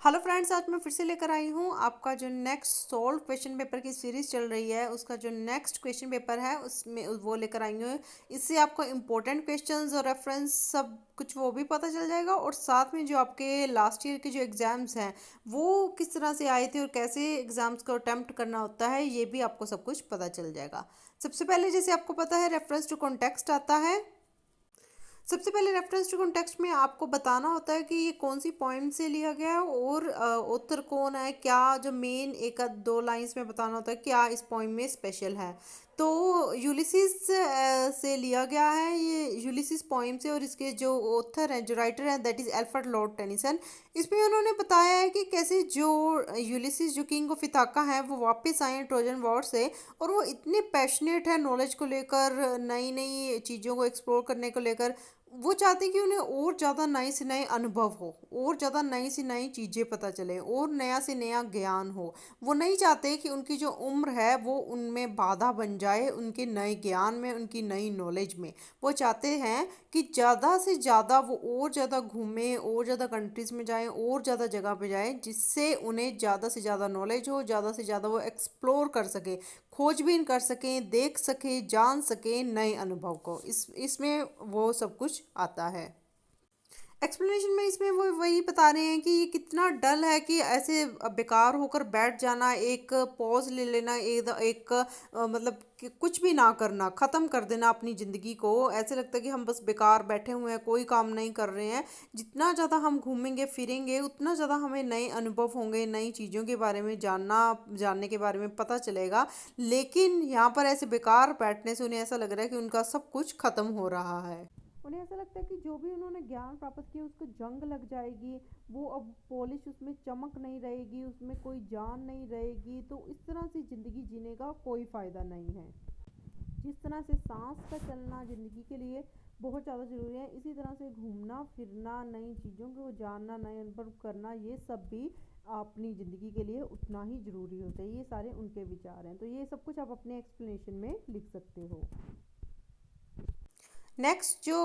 Hello friends, आज मैं फिर से लेकर आई हूँ आपका जो नेक्स्ट सोल्व क्वेश्चन पेपर की सीरीज़ चल रही है उसका जो नेक्स्ट क्वेश्चन पेपर है उसमें वो लेकर आई हूँ। इससे आपको इम्पोर्टेंट क्वेश्चंस और रेफरेंस सब कुछ वो भी पता चल जाएगा और साथ में जो आपके लास्ट ईयर के जो एग्ज़ाम्स हैं वो किस तरह से आए थे और कैसे एग्ज़ाम्स को अटेम्प्ट करना होता है ये भी आपको सब कुछ पता चल जाएगा। सबसे पहले जैसे आपको पता है रेफरेंस टू कॉन्टेक्स्ट आता है। सबसे पहले रेफरेंस टू कॉन्टेक्स्ट में आपको बताना होता है कि ये कौन सी पॉइंट से लिया गया है और ऑथर कौन है, क्या जो मेन एक आध दो लाइंस में बताना होता है क्या इस पॉइंट में स्पेशल है। तो यूलिसिस से लिया गया है ये यूलिसिस पॉइंट से और इसके जो ऑथर हैं जो राइटर हैं that is Alfred Lord Tennyson. इसमें उन्होंने बताया है कि कैसे जो यूलिसिस जो किंग ऑफ इथाका हैं वो वापस आए हैं ट्रोजन वॉर से और वो इतने पैशनेट है नॉलेज को लेकर, नई नई चीज़ों को एक्सप्लोर करने को लेकर। वो चाहते हैं कि उन्हें और ज़्यादा नए से नए अनुभव हो, और ज़्यादा नई से नई चीज़ें पता चले और नया से नया ज्ञान हो। वो नहीं चाहते कि उनकी जो उम्र है वो उनमें बाधा बन जाए उनके नए ज्ञान में, उनकी नई नॉलेज में। वो चाहते हैं कि ज़्यादा से ज़्यादा वो और ज़्यादा घूमें, और ज़्यादा कंट्रीज़ में जाएं, और ज़्यादा जगह पे जाएं, जिससे उन्हें ज़्यादा से ज़्यादा नॉलेज हो, ज़्यादा से ज़्यादा वो एक्सप्लोर कर सके, खोजबीन कर सकें, देख सकें, जान सकें नए अनुभव को। इसमें वो सब कुछ आता है। एक्सप्लेनेशन में इसमें वो वही बता रहे हैं कि ये कितना डल है कि ऐसे बेकार होकर बैठ जाना, एक पॉज ले लेना, मतलब कि कुछ भी ना करना, ख़त्म कर देना अपनी ज़िंदगी को। ऐसे लगता है कि हम बस बेकार बैठे हुए हैं, कोई काम नहीं कर रहे हैं। जितना ज़्यादा हम घूमेंगे फिरेंगे उतना ज़्यादा हमें नए अनुभव होंगे, नई चीज़ों के बारे में जानने के बारे में पता चलेगा। लेकिन यहाँ पर ऐसे बेकार बैठने से उन्हें ऐसा लग रहा है कि उनका सब कुछ ख़त्म हो रहा है। उन्हें ऐसा लगता है कि जो भी उन्होंने ज्ञान प्राप्त किया उसको जंग लग जाएगी, वो अब पॉलिश उसमें चमक नहीं रहेगी, उसमें कोई जान नहीं रहेगी। तो इस तरह से ज़िंदगी जीने का कोई फ़ायदा नहीं है। जिस तरह से सांस का चलना ज़िंदगी के लिए बहुत ज़्यादा ज़रूरी है, इसी तरह से घूमना फिरना, नई चीज़ों को जानना, नए अनुभव करना, ये सब भी अपनी ज़िंदगी के लिए उतना ही ज़रूरी होता है। ये सारे उनके विचार हैं, तो ये सब कुछ आप अपने एक्सप्लेनेशन में लिख सकते हो। नेक्स्ट जो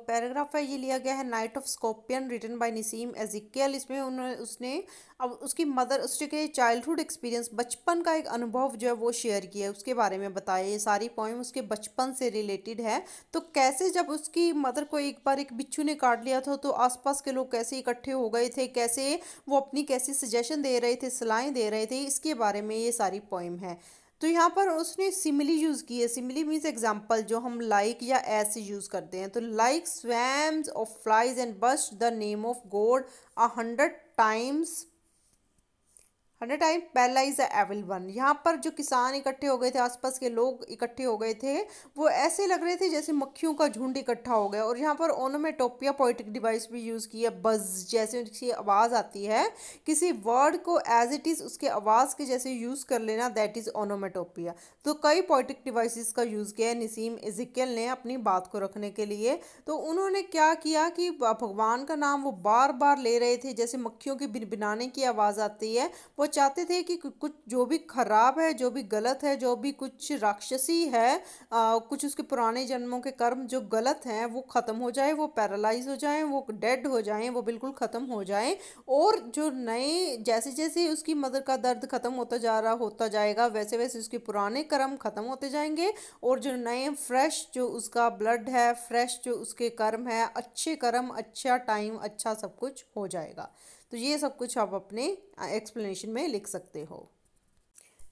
पैराग्राफ है ये लिया गया है night of scorpion written by Nissim Ezekiel. इसमें उन्होंने उसने अब उसकी मदर उसके चाइल्डहुड एक्सपीरियंस, बचपन का एक अनुभव जो है वो शेयर किया है, उसके बारे में बताया। ये सारी पोएम उसके बचपन से रिलेटेड है। तो कैसे जब उसकी मदर को एक बार एक बिच्छू ने काट लिया था तो आसपास के लोग कैसे इकट्ठे हो गए थे, कैसे वो अपनी कैसी सजेशन दे रहे थे, सलाहें दे रहे थे, इसके बारे में ये सारी पोएम है। तो यहाँ पर उसने सिमिली यूज़ की है। सिमिली मीन्स एग्जाम्पल, जो हम लाइक या ऐसे यूज़ करते हैं। तो like swarms of flies and buzzed the name of god 100 times, 100 time बेला इज द एविल वन। यहाँ पर जो किसान इकट्ठे हो गए थे, आसपास के लोग इकट्ठे हो गए थे, वो ऐसे लग रहे थे जैसे मक्खियों का झुंड इकट्ठा हो गया। और यहाँ पर ओनोमेटोपिया पोइटिक डिवाइस भी यूज़ की है। बज जैसे उसकी आवाज़ आती है, किसी वर्ड को एज इट इज़ उसके आवाज़ के जैसे यूज़ कर लेना, दैट इज़ ओनोमेटोपिया। तो कई पोइटिक डिवाइसेस का यूज़ किया है नसीम इज़िकियल ने अपनी बात को रखने के लिए। तो उन्होंने क्या किया कि भगवान का नाम वो बार बार ले रहे थे, जैसे मक्खियों के भिनभिनाने की आवाज़ आती है। वो चाहते थे कि कुछ जो भी खराब है, जो भी गलत है, जो भी कुछ राक्षसी है, कुछ उसके पुराने जन्मों के कर्म जो गलत हैं वो ख़त्म हो जाए, वो पैरालाइज हो जाएं, वो डेड हो जाएं, वो बिल्कुल ख़त्म हो जाएं। और जो नए, जैसे जैसे उसकी मदर का दर्द ख़त्म होता जाएगा, वैसे वैसे उसके पुराने कर्म ख़त्म होते जाएंगे। और जो नए फ्रेश जो उसका ब्लड है, फ्रेश जो उसके कर्म है, अच्छे कर्म, अच्छा टाइम, अच्छा सब कुछ हो जाएगा। तो ये सब कुछ आप अपने एक्सप्लेनेशन में लिख सकते हो।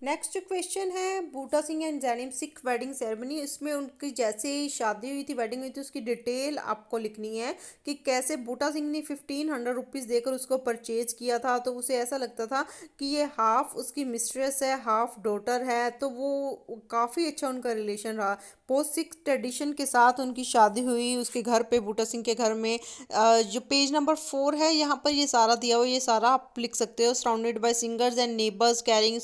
नेक्स्ट जो क्वेश्चन है, बूटा सिंह एंड जैनिम सिख वेडिंग सेरेमनी। इसमें उनकी जैसे ही शादी हुई थी, वेडिंग हुई थी, उसकी डिटेल आपको लिखनी है कि कैसे बूटा सिंह ने 1500 रुपीज़ देकर उसको परचेज किया था। तो उसे ऐसा लगता था कि ये हाफ उसकी मिस्ट्रेस है, हाफ डॉटर है। तो वो काफ़ी अच्छा उनका रिलेशन रहा। पोस्ट सिख ट्रेडिशन के साथ उनकी शादी हुई उसके घर पे, बूटा सिंह के घर में। जो पेज नंबर 4 है यहाँ पर ये सारा दिया हुआ, ये सारा आप लिख सकते हो। Surrounded by singers and neighbours carrying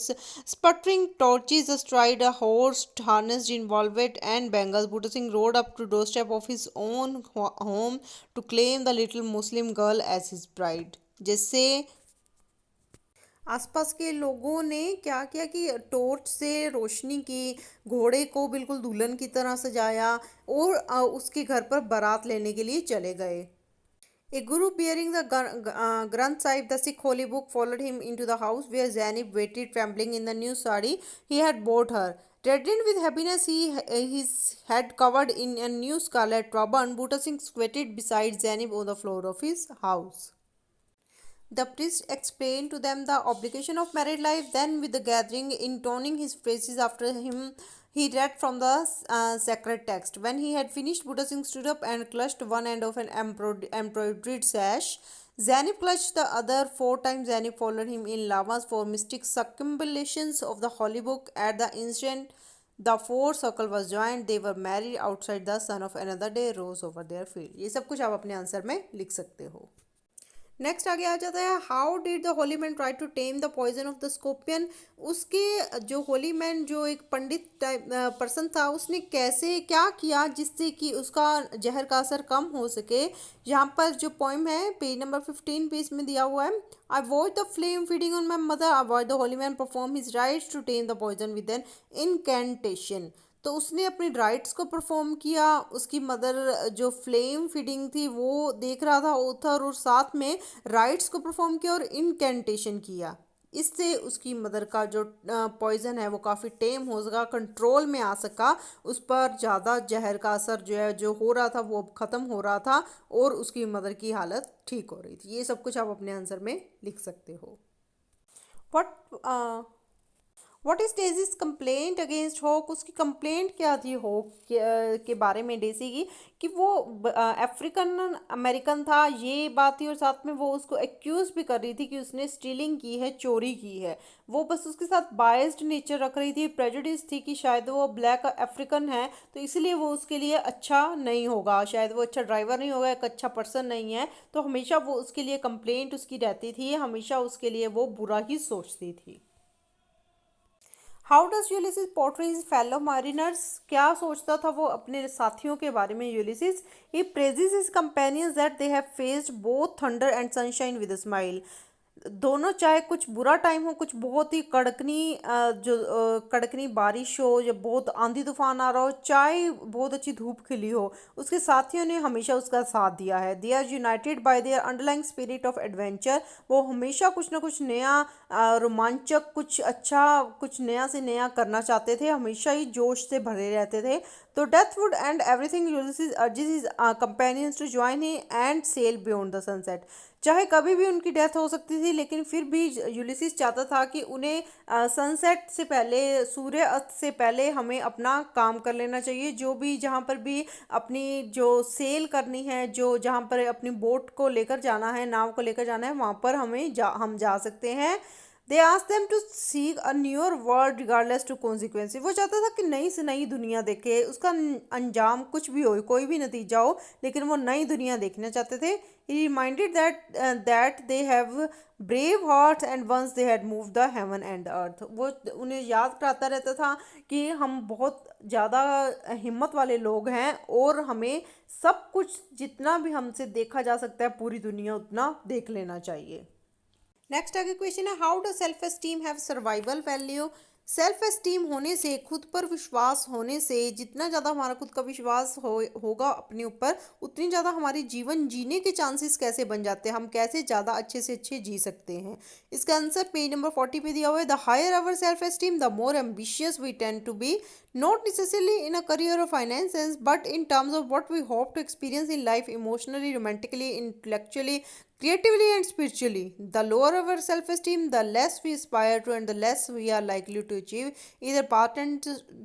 sputtering torches astride a horse harnessed in velvet and bangles, Bhutta Singh rode up to doorstep of his own home to claim the little Muslim girl as his bride. जैसे आसपास के लोगों ने क्या किया कि torch से रोशनी की, घोड़े को बिल्कुल दुल्हन की तरह सजाया और उसके घर पर बारात लेने के लिए चले गए। A guru bearing the Granth Sahib, the Sikh holy book, followed him into the house where Zainab waited, trembling in the new sari he had bought her. Radiant with happiness, his head covered in a new scarlet turban, Bhutta Singh squatted beside Zainab on the floor of his house. The priest explained to them the obligation of married life. Then, with the gathering, intoning his praises after him, he read from the sacred text. When he had finished, Buddha Singh stood up and clutched one end of an embroidered sash. Zanib clutched the other. 4 times Zanib followed him in lamas for mystic circumambulations of the holy book. At the instant the four circle was joined, they were married outside. The sun of another day rose over their field. ये सब कुछ आप अपने answer में लिख सकते हो. Next आगे आ जाता है, how did the holy man try to tame the poison of the scorpion. उसके जो होली मैन जो एक पंडित टाइप पर्सन था, उसने कैसे क्या किया जिससे कि उसका जहर का असर कम हो सके. यहाँ पर जो पोइम है पेज नंबर 15 पे इसमें दिया हुआ है. I watch the flame feeding on my mother, I watch the holy man perform his rites to tame the poison with an incantation. तो उसने अपनी राइट्स को परफॉर्म किया, उसकी मदर जो फ्लेम फीडिंग थी वो देख रहा था ऑथर, और साथ में राइट्स को परफॉर्म किया और इनकेंटेशन किया. इससे उसकी मदर का जो पॉइजन है वो काफ़ी टेम हो सका, कंट्रोल में आ सका. उस पर ज़्यादा जहर का असर जो है जो हो रहा था वो अब ख़त्म हो रहा था और उसकी मदर की हालत ठीक हो रही थी. ये सब कुछ आप अपने आंसर में लिख सकते हो. What what is Daisy's complaint against Hawk. उसकी कंप्लेंट क्या थी हॉक के बारे में डेजी की, कि वो अफ्रीकन अमेरिकन था, ये बात थी. और साथ में वो उसको एक्यूज भी कर रही थी कि उसने स्टीलिंग की है, चोरी की है. वो बस उसके साथ बायस्ड नेचर रख रही थी, प्रेजुडिस थी कि शायद वो ब्लैक अफ्रीकन है तो इसलिए वो उसके लिए अच्छा नहीं होगा, शायद वो अच्छा ड्राइवर नहीं होगा, एक अच्छा पर्सन नहीं है. तो हमेशा वो उसके लिए कंप्लेंट उसकी रहती थी, हमेशा उसके लिए वो बुरा ही सोचती थी. How does Ulysses portray his fellow mariners. क्या सोचता था वो अपने साथियों के बारे में Ulysses. He praises his companions that they have faced both thunder and sunshine with a smile. दोनों, चाहे कुछ बुरा टाइम हो, कुछ बहुत ही कड़कनी कड़कनी बारिश हो या बहुत आंधी तूफान आ रहा हो, चाहे बहुत अच्छी धूप खिली हो, उसके साथियों ने हमेशा उसका साथ दिया है. They are united by their underlying spirit of adventure. वो हमेशा कुछ ना कुछ नया रोमांचक, कुछ अच्छा, कुछ नया से नया करना चाहते थे, हमेशा ही जोश से भरे रहते थे. तो death would end everything, Ulysses urges his companions to join he and sail beyond the sunset. चाहे कभी भी उनकी डेथ हो सकती थी, लेकिन फिर भी यूलिसिस चाहता था कि उन्हें सनसेट से पहले, सूर्य अस्त से पहले हमें अपना काम कर लेना चाहिए. जो भी जहाँ पर भी अपनी जो सेल करनी है, जो जहाँ पर अपनी बोट को लेकर जाना है, नाव को लेकर जाना है, वहाँ पर हम जा सकते हैं. They ask them to seek a newer world regardless to consequences. वो चाहता था कि नई से नई दुनिया देखे, उसका अंजाम कुछ भी हो, कोई भी नतीजा हो, लेकिन वो नई दुनिया देखना चाहते थे. He reminded that they have brave hearts and once they had move the heaven and the earth. वो उन्हें याद कराता रहता था कि हम बहुत ज़्यादा हिम्मत वाले लोग हैं और हमें सब कुछ जितना भी हमसे देखा जा सकता है पूरी दुनिया उतना देख लेना चाहिए. नेक्स्ट आगे क्वेश्चन है, how do self esteem have survival value. Self esteem होने से, खुद पर विश्वास होने से, जितना ज़्यादा हमारा खुद का विश्वास होगा अपने ऊपर, उतनी ज़्यादा हमारी जीवन जीने के चांसेस कैसे बन जाते हैं, हम कैसे ज़्यादा अच्छे से अच्छे जी सकते हैं. इसका आंसर पेज नंबर 40 पे दिया हुआ है. The higher our self esteem the more ambitious we tend to be, not necessarily in a career or finance sense, but in terms of what we hope to experience in life emotionally, romantically, intellectually, creatively, and spiritually. The lower our self esteem, the less we aspire to, and the less we are likely to achieve. Either path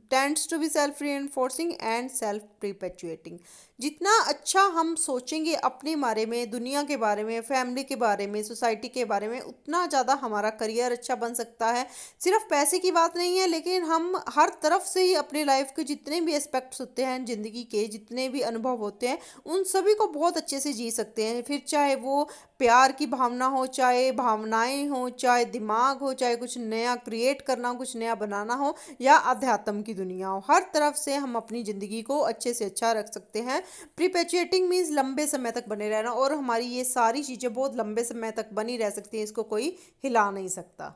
tends to be self reinforcing and self perpetuating. जितना अच्छा हम सोचेंगे अपने बारे में, दुनिया के बारे में, फैमिली के बारे में, सोसाइटी के बारे में, उतना ज़्यादा हमारा करियर अच्छा बन सकता है. सिर्फ पैसे की बात नहीं है, लेकिन हम हर तरफ से ही अपने लाइफ के जितने भी एस्पेक्ट्स होते हैं, ज़िंदगी के जितने भी अनुभव होते हैं, उन सभी को बहुत अच्छे से जी सकते हैं. फिर चाहे वो प्यार की भावना हो, चाहे भावनाएं हो, चाहे दिमाग हो, चाहे कुछ नया क्रिएट करना हो, कुछ नया बनाना हो, या अध्यात्म की दुनिया हो, हर तरफ से हम अपनी ज़िंदगी को अच्छे से अच्छा रख सकते हैं. प्रीपेचुएटिंग मीन्स लंबे समय तक बने रहना, और हमारी ये सारी चीज़ें बहुत लंबे समय तक बनी रह सकती हैं, इसको कोई हिला नहीं सकता.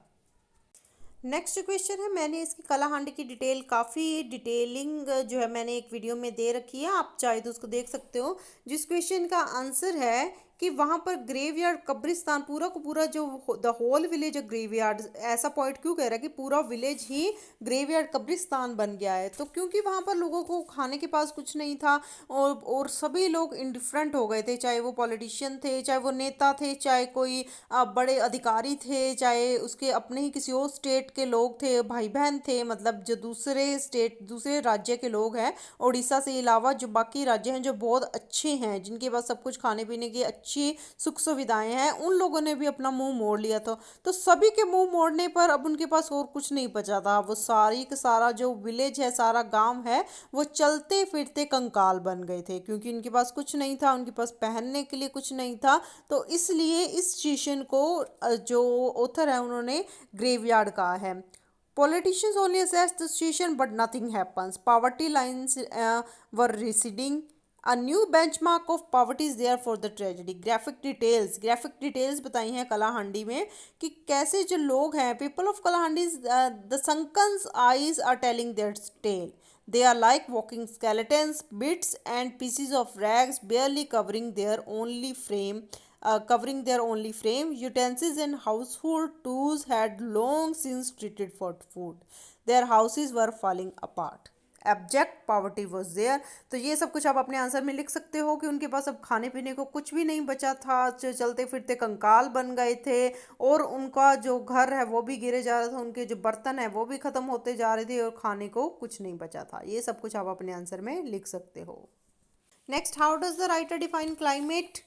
नेक्स्ट क्वेश्चन है, मैंने इसकी कलाहांडी की डिटेल, काफ़ी डिटेलिंग मैंने एक वीडियो में दे रखी है, आप चाहे तो उसको देख सकते हो. जिस क्वेश्चन का आंसर है कि वहाँ पर ग्रेवयार्ड कब्रिस्तान पूरा को पूरा जो द होल विलेज ग्रेवयार्ड, ऐसा पॉइंट क्यों कह रहा है कि पूरा विलेज ही ग्रेवयार्ड कब्रिस्तान बन गया है? तो क्योंकि वहाँ पर लोगों को खाने के पास कुछ नहीं था और सभी लोग इंडिफरेंट हो गए थे, चाहे वो पॉलिटिशियन थे, चाहे वो नेता थे, चाहे कोई बड़े अधिकारी थे, चाहे उसके अपने ही किसी और स्टेट के लोग थे, भाई बहन थे, मतलब जो दूसरे स्टेट दूसरे राज्य के लोग हैं उड़ीसा से अलावा, जो बाकी राज्य हैं जो बहुत अच्छे हैं, जिनके पास सब कुछ खाने पीने की अच्छी सुख सुविधाएं हैं, उन लोगों ने भी अपना मुंह मोड़ लिया था। तो सभी के मुंह मोड़ने पर अब उनके पास और कुछ नहीं बचा था। वो सारी का सारा जो विलेज है, सारा गांव है, वो चलते फिरते कंकाल बन गए थे, क्योंकि उनके पास कुछ नहीं था, उनके पास पहनने के लिए कुछ नहीं था। तो इसलिए इस स्टेशन को जो ऑथर है उन्होंने ग्रेवयार्ड कहा है। Politicians only assess the situation, but nothing happens. Poverty lines were receding. A new benchmark of poverty is there for the tragedy. Graphic details बताई हैं कलाहंडी में कि कैसे जो लोग हैं, people of Kalahandi, the sunken eyes are telling their tale. They are like walking skeletons, bits and pieces of rags barely covering their only frame. Utensils and household tools had long since treated for food. Their houses were falling apart. Abject poverty was there. तो ये सब कुछ आप अपने answer में लिख सकते हो कि उनके पास अब खाने पीने को कुछ भी नहीं बचा था, चलते फिरते कंकाल बन गए थे, और उनका जो घर है वो भी गिरे जा रहा था, उनके जो बर्तन है वो भी खत्म होते जा रहे थे, और खाने को कुछ नहीं बचा था। ये सब कुछ आप अपने आंसर में लिख सकते हो। Next, how does the writer define climate?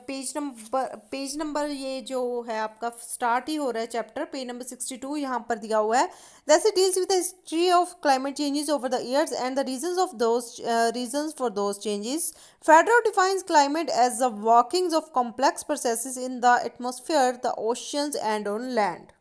Page number ये जो है आपका स्टार्ट ही हो रहा है चैप्टर, पेज नंबर 62 यहाँ पर दिया हुआ है। Thus it deals with the history of climate changes over the years and the reasons for those changes. Fedro defines climate as the workings of complex processes in the atmosphere, the oceans and on land.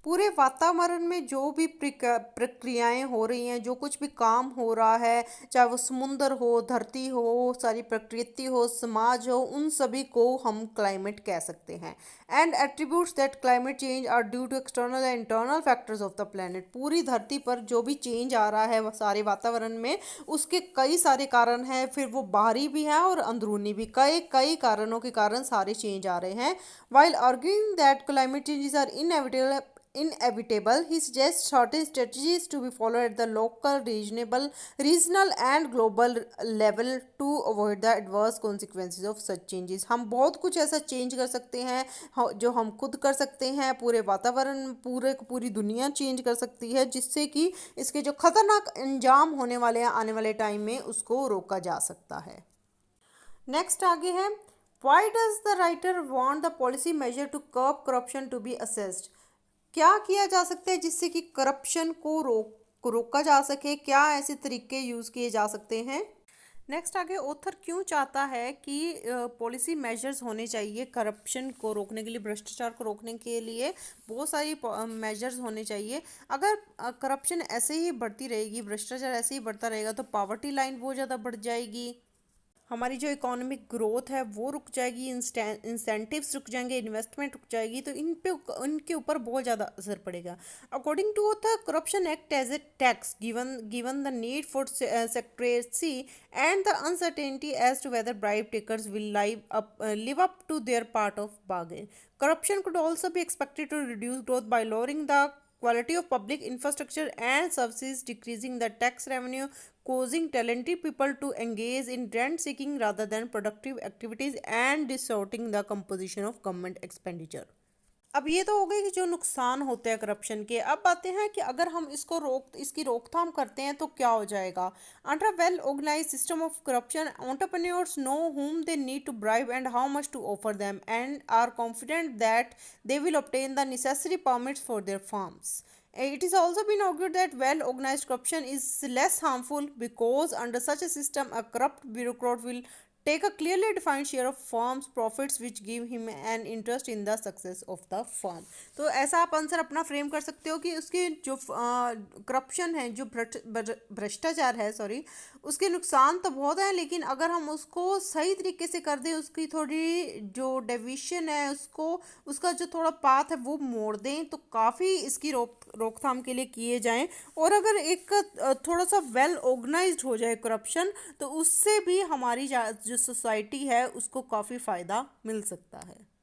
पूरे वातावरण में जो भी प्रक्रियाएं हो रही हैं, जो कुछ भी काम हो रहा है, चाहे वो समुंदर हो, धरती हो, सारी प्रकृति हो, समाज हो, उन सभी को हम क्लाइमेट कह सकते हैं। And attributes that climate change are due to external and internal factors of the planet. पूरी धरती पर जो भी चेंज आ रहा है वो सारे वातावरण में, उसके कई सारे कारण हैं, फिर वो बाहरी भी हैं और अंदरूनी भी, कई कई कारणों के कारण सारे चेंज आ रहे हैं। While arguing that climate changes are inevitable, he suggests certain strategies to be followed at the local, regional and global level to avoid the adverse consequences of such changes. हम बहुत कुछ ऐसा चेंज कर सकते हैं जो हम खुद कर सकते हैं, पूरे वातावरण, पूरी दुनिया चेंज कर सकती है, जिससे कि इसके जो खतरनाक अंजाम होने वाले हैं आने वाले टाइम में, उसको रोका जा सकता है। नेक्स्ट आगे है, why does the writer want the policy measure to curb corruption to be assessed? क्या किया जा सकता है जिससे कि करप्शन को रोका जा सके? क्या ऐसे तरीके यूज़ किए जा सकते हैं? नेक्स्ट आगे, ऑथर क्यों चाहता है कि पॉलिसी मेजर्स होने चाहिए करप्शन को रोकने के लिए, भ्रष्टाचार को रोकने के लिए बहुत सारी मेजर्स होने चाहिए। अगर करप्शन ऐसे ही बढ़ती रहेगी, भ्रष्टाचार ऐसे ही बढ़ता रहेगा, तो पॉवर्टी लाइन बहुत ज़्यादा बढ़ जाएगी, हमारी जो इकोनॉमिक ग्रोथ है वो रुक जाएगी, इंसेंटिव्स रुक जाएंगे, इन्वेस्टमेंट रुक जाएगी, तो इनके ऊपर बहुत ज़्यादा असर पड़ेगा। According to the corruption act as a tax given the need for secrecy and the uncertainty as to whether bribe takers will live up to their part of bargain. Corruption could also be expected to reduce growth by lowering the quality of public infrastructure and services, decreasing the tax revenue, causing talented people to engage in rent seeking rather than productive activities, and distorting the composition of government expenditure. अब ये तो हो गई कि जो नुकसान होते हैं करप्शन के। अब आते हैं कि अगर हम इसकी रोकथाम करते हैं तो क्या हो जाएगा। Under well organise system of corruption, entrepreneurs know whom they need to bribe and how much to offer them, and are confident that they will obtain the necessary permits for their firms. It is also been argued that well organized corruption is less harmful because under such a system a corrupt bureaucrat will take a clearly defined share of firm's profits which give him an interest in the success of the firm. तो ऐसा आप answer अपना frame कर सकते हो कि उसकी जो करप्शन है, जो भ्रष्टाचार है, सॉरी, उसके नुकसान तो बहुत हैं, लेकिन अगर हम उसको सही तरीके से कर दें, उसकी थोड़ी जो डेविएशन है, उसका जो थोड़ा पाथ है वो मोड़ दें, तो काफ़ी इसकी रोकथाम के लिए किए जाएं। और अगर एक थोड़ा सा वेल ऑर्गेनाइज्ड हो जाए करप्शन, तो उससे भी हमारी जो जो सोसाइटी है उसको काफ़ी फ़ायदा मिल सकता है।